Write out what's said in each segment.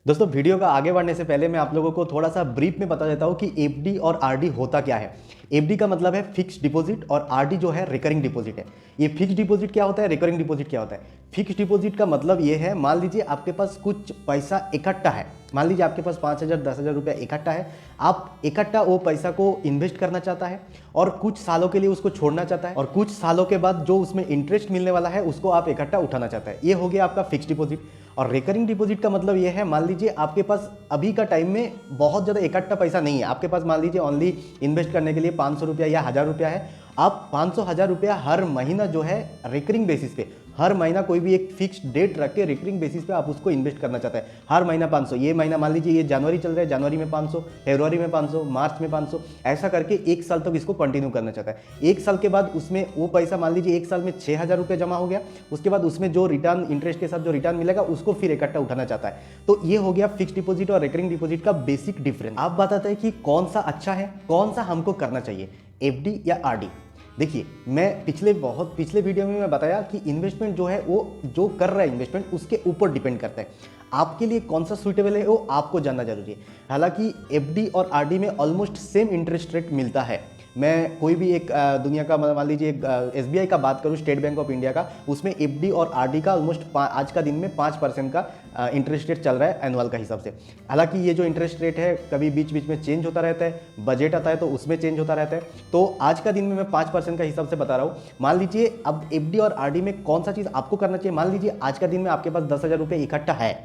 दोस्तों वीडियो का आगे बढ़ने से पहले मैं आप लोगों को थोड़ा सा ब्रीफ में बता देता हूं कि एफडी और आरडी होता क्या है। एफडी का मतलब है फिक्स्ड डिपॉजिट और आरडी जो है रिकरिंग डिपॉजिट है। ये फिक्स्ड डिपॉजिट क्या होता है, रिकरिंग डिपॉजिट क्या होता है। फिक्स्ड डिपॉजिट का मतलब ये है, मान लीजिए आपके पास कुछ पैसा इकट्ठा है, मान लीजिए आपके पास 5,000 10,000 रुपया इकट्ठा है। आप इकट्ठा वो पैसा को इन्वेस्ट करना चाहता है और कुछ सालों के लिए उसको छोड़ना चाहता है और कुछ सालों के बाद जो उसमें इंटरेस्ट मिलने वाला है उसको आप इकट्ठा उठाना चाहता है। ये हो गया आपका फिक्स्ड डिपॉजिट। और रिकरिंग डिपॉजिट का मतलब ये है, मान लीजिए आपके पास अभी का टाइम में बहुत ज़्यादा इकट्ठा पैसा नहीं है, आपके पास मान लीजिए ओनली इन्वेस्ट करने के लिए 500 रुपया या 1,000 रुपया है। आप 500 1,000 रुपया हर महीना जो है रिकरिंग बेसिस पे, हर महीना कोई भी एक फिक्स्ड डेट रख के रिकरिंग बेसिस पे आप उसको इन्वेस्ट करना चाहते हैं। हर महीना 500, ये महीना मान लीजिए ये जनवरी चल रहा है, जनवरी में 500, फरवरी में 500, मार्च में 500, ऐसा करके एक साल तक इसको कंटिन्यू करना चाहता है। एक साल के बाद उसमें वो पैसा मान लीजिए एक साल में 6,000 रुपये जमा हो गया, उसके बाद उसमें जो रिटर्न इंटरेस्ट के साथ जो रिटर्न मिलेगा उसको फिर इकट्ठा उठाना चाहता है। तो ये हो गया फिक्स्ड डिपॉजिट और रिकरिंग डिपॉजिट का बेसिक डिफरेंस। आप बताते हैं कि कौन सा अच्छा है, कौन सा हमको करना चाहिए, एफडी या आरडी। देखिए, मैं पिछले वीडियो में मैं बताया कि इन्वेस्टमेंट जो है वो जो कर रहा है इन्वेस्टमेंट उसके ऊपर डिपेंड करता है। आपके लिए कौन सा सूटेबल है वो आपको जानना जरूरी है। हालांकि एफडी और आरडी में ऑलमोस्ट सेम इंटरेस्ट रेट मिलता है। मैं कोई भी एक दुनिया का मान लीजिए एसबीआई का बात करूं, स्टेट बैंक ऑफ इंडिया का, उसमें एफडी और आरडी का ऑलमोस्ट आज का दिन में 5% का इंटरेस्ट रेट चल रहा है एनुअल का हिसाब से। हालांकि ये जो इंटरेस्ट रेट है कभी बीच बीच में चेंज होता रहता है, बजट आता है तो उसमें चेंज होता रहता है। तो आज का दिन में मैं 5% का हिसाब से बता रहा हूँ। मान लीजिए अब एफडी और आरडी में कौन सा चीज़ आपको करना चाहिए। मान लीजिए आज का दिन में आपके पास 10,000 रुपये इकट्ठा है,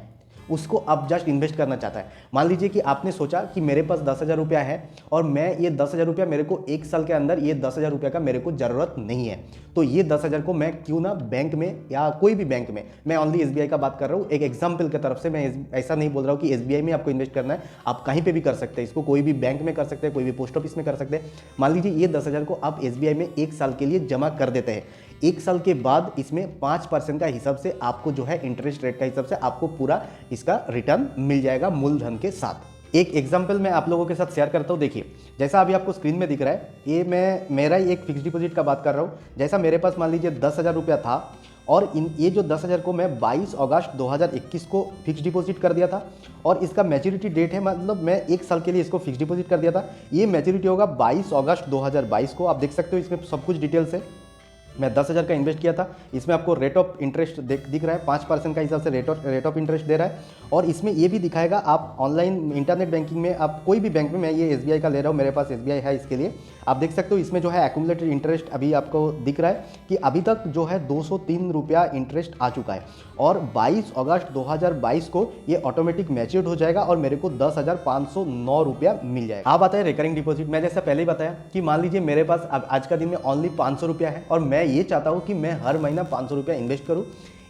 उसको आप जस्ट इन्वेस्ट करना चाहता है। मान लीजिए कि आपने सोचा कि मेरे पास 10,000 रुपया है और मैं ये 10,000 रुपया मेरे को एक साल के अंदर ये 10,000 रुपया का मेरे को ज़रूरत नहीं है, तो ये 10,000 को मैं क्यों ना बैंक में या कोई भी बैंक में, मैं ओनली एसबीआई का बात कर रहा हूँ एक एग्जाम्पल की तरफ से, मैं ऐसा नहीं बोल रहा हूँ कि एसबीआई में आपको इन्वेस्ट करना है, आप कहीं पर भी कर सकते हैं इसको, कोई भी बैंक में कर सकते हैं, कोई भी पोस्ट ऑफिस में कर सकते हैं। मान लीजिए ये 10,000 को आप एसबीआई में एक साल के लिए जमा कर देते हैं। एक साल के बाद इसमें 5% का हिसाब से आपको जो है इंटरेस्ट रेट का हिसाब से आपको पूरा इसका रिटर्न मिल जाएगा मूलधन के साथ। एक एग्जांपल मैं आप लोगों के साथ शेयर करता हूं। देखिए, जैसा अभी आपको स्क्रीन में दिख रहा है, ये मैं मेरा ही एक फिक्स डिपॉजिट का बात कर रहा हूं। जैसा मेरे पास मान लीजिए 10,000 रुपया था और ये जो 10,000 को मैं 22 अगस्त 2021 को फिक्स डिपॉजिट कर दिया था और इसका मैच्योरिटी डेट है, मतलब मैं एक साल के लिए इसको फिक्स डिपॉजिट कर दिया था। ये मैच्योरिटी होगा 22 अगस्त 2022 को। आप देख सकते हो इसमें सब कुछ डिटेल्स है। मैं 10,000 का इन्वेस्ट किया था। इसमें आपको रेट ऑफ इंटरेस्ट दिख रहा है, 5% का हिसाब से रेट ऑफ इंटरेस्ट दे रहा है। और इसमें ये भी दिखाएगा, आप ऑनलाइन इंटरनेट बैंकिंग में, आप कोई भी बैंक में, मैं ये एसबीआई का ले रहा हूँ, मेरे पास एसबीआई है, इसके लिए आप देख सकते हो इसमें जो है एक्यूमुलेटेड इंटरेस्ट अभी आपको दिख रहा है कि अभी तक जो है 203 रुपया इंटरेस्ट आ चुका है और 22 अगस्त 2022 को ये ऑटोमेटिक मैच्योर्ड हो जाएगा और मेरे को 10,509 रुपया मिल जाएगा। आप बताए रिकरिंग डिपॉजिट, मैं जैसा पहले ही बताया कि मान लीजिए मेरे पास अब आज का दिन में ओनली 500 रुपया है और मैं ये चाहता हूँ कि मैं हर महीना 500 रुपया इन्वेस्ट करूँ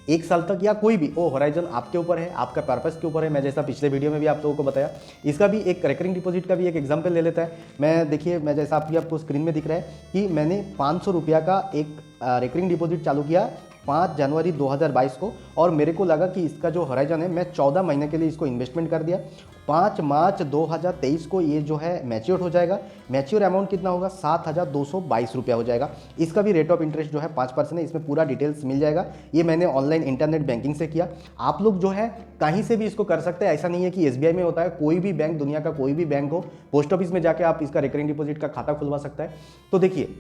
एक साल तक, या कोई भी वो होराइजन आपके ऊपर है, आपका पर्पस के ऊपर है। मैं जैसा पिछले वीडियो में भी आप लोगों को बताया, इसका भी एक रिकरिंग डिपॉजिट का भी एक एग्जांपल ले लेता है। मैं देखिए, मैं जैसा आपको स्क्रीन में दिख रहा है कि मैंने 500 रुपया का एक रिकरिंग डिपॉजिट चालू किया 5 जनवरी 2022 को और मेरे को लगा कि इसका जो होराइजन है, मैं 14 महीने के लिए इसको इन्वेस्टमेंट कर दिया। 5 मार्च 2023 को ये जो है मैच्योर हो जाएगा। मैच्योर अमाउंट कितना होगा, 7,222 रुपया हो जाएगा। इसका भी रेट ऑफ इंटरेस्ट जो है 5% है, इसमें पूरा डिटेल्स मिल जाएगा। ये मैंने ऑनलाइन इंटरनेट बैंकिंग से किया। आप लोग जो है कहीं से भी इसको कर सकते हैं, ऐसा नहीं है कि एसबीआई में होता है, कोई भी बैंक, दुनिया का कोई भी बैंक हो, पोस्ट ऑफिस में जाके आप इसका रिकरिंग डिपॉजिट का खाता खुलवा सकता है। तो देखिए,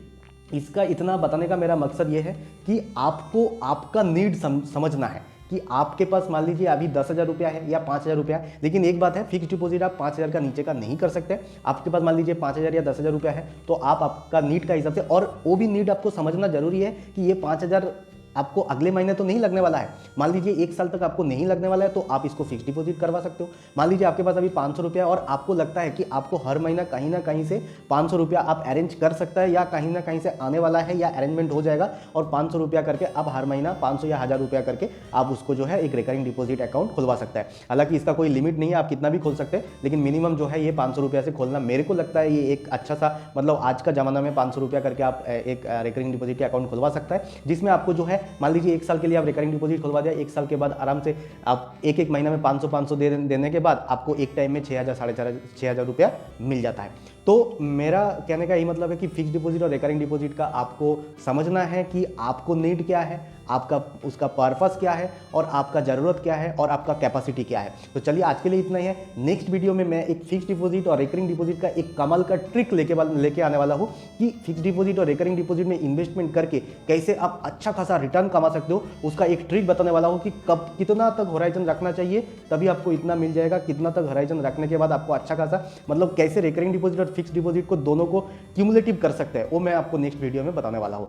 इसका इतना बताने का मेरा मकसद ये है कि आपको आपका नीड समझना है कि आपके पास मान लीजिए अभी 10,000 रुपया है या 5,000 रुपया है। लेकिन एक बात है, फिक्स डिपॉजिट आप 5,000 का नीचे का नहीं कर सकते। आपके पास मान लीजिए 5,000 या 10,000 रुपया है तो आप आपका नीड का हिसाब से, और वो भी नीड आपको समझना जरूरी है कि ये 5,000 आपको अगले महीने तो नहीं लगने वाला है। मान लीजिए एक साल तक आपको नहीं लगने वाला है तो आप इसको फिक्स डिपॉजिट करवा सकते हो। मान लीजिए आपके पास अभी 500 रुपया और आपको लगता है कि आपको हर महीना कहीं ना कहीं से 500 रुपया आप अरेंज कर सकता है या कहीं ना कहीं से आने वाला है या अरेंजमेंट हो जाएगा और 500 रुपया करके आप हर महीना 500 या 1,000 रुपया करके आप उसको जो है एक रिकरिंग डिपॉजिट अकाउंट खुलवा सकता है। हालांकि इसका कोई लिमिट नहीं है, आप कितना भी खोल सकते हैं, लेकिन मिनिमम जो है ये 500 रुपया से खोलना मेरे को लगता है ये एक अच्छा सा, मतलब आज का जमाना में 500 रुपया करके आप एक रिकरिंग डिपॉजिट अकाउंट खुलवा सकता है, जिसमें आपको जो है मान लीजिए एक साल के लिए आप रिकरिंग डिपॉजिट खुलवा दिया। एक साल के बाद आराम से आप एक महीना में 500 देने के बाद आपको एक टाइम में 6,000 6,500 रुपया मिल जाता है। तो मेरा कहने का यही मतलब है कि फिक्स डिपॉजिट और रिकरिंग डिपॉजिट का आपको समझना है कि आपको नीड क्या है, आपका उसका पर्पस क्या है और आपका ज़रूरत क्या है और आपका कैपेसिटी क्या है। तो चलिए आज के लिए इतना ही है। नेक्स्ट वीडियो में मैं एक फिक्स डिपॉजिट और रिकरिंग डिपॉजिट का एक कमाल का ट्रिक लेके आने वाला हूँ कि फिक्स डिपॉजिट और रिकरिंग डिपॉजिट में इन्वेस्टमेंट करके कैसे आप अच्छा खासा रिटर्न कमा सकते हो। उसका एक ट्रिक बताने वाला हूँ कि कब कितना तक होराइजन रखना चाहिए, तभी आपको इतना मिल जाएगा, कितना तक होराइजन रखने के बाद आपको अच्छा खासा, मतलब कैसे रिकरिंग डिपॉजिट और फिक्स डिपॉजिट को दोनों को क्यूमुलेटिव कर सकते हैं, वो मैं आपको नेक्स्ट वीडियो में बताने वाला हूँ।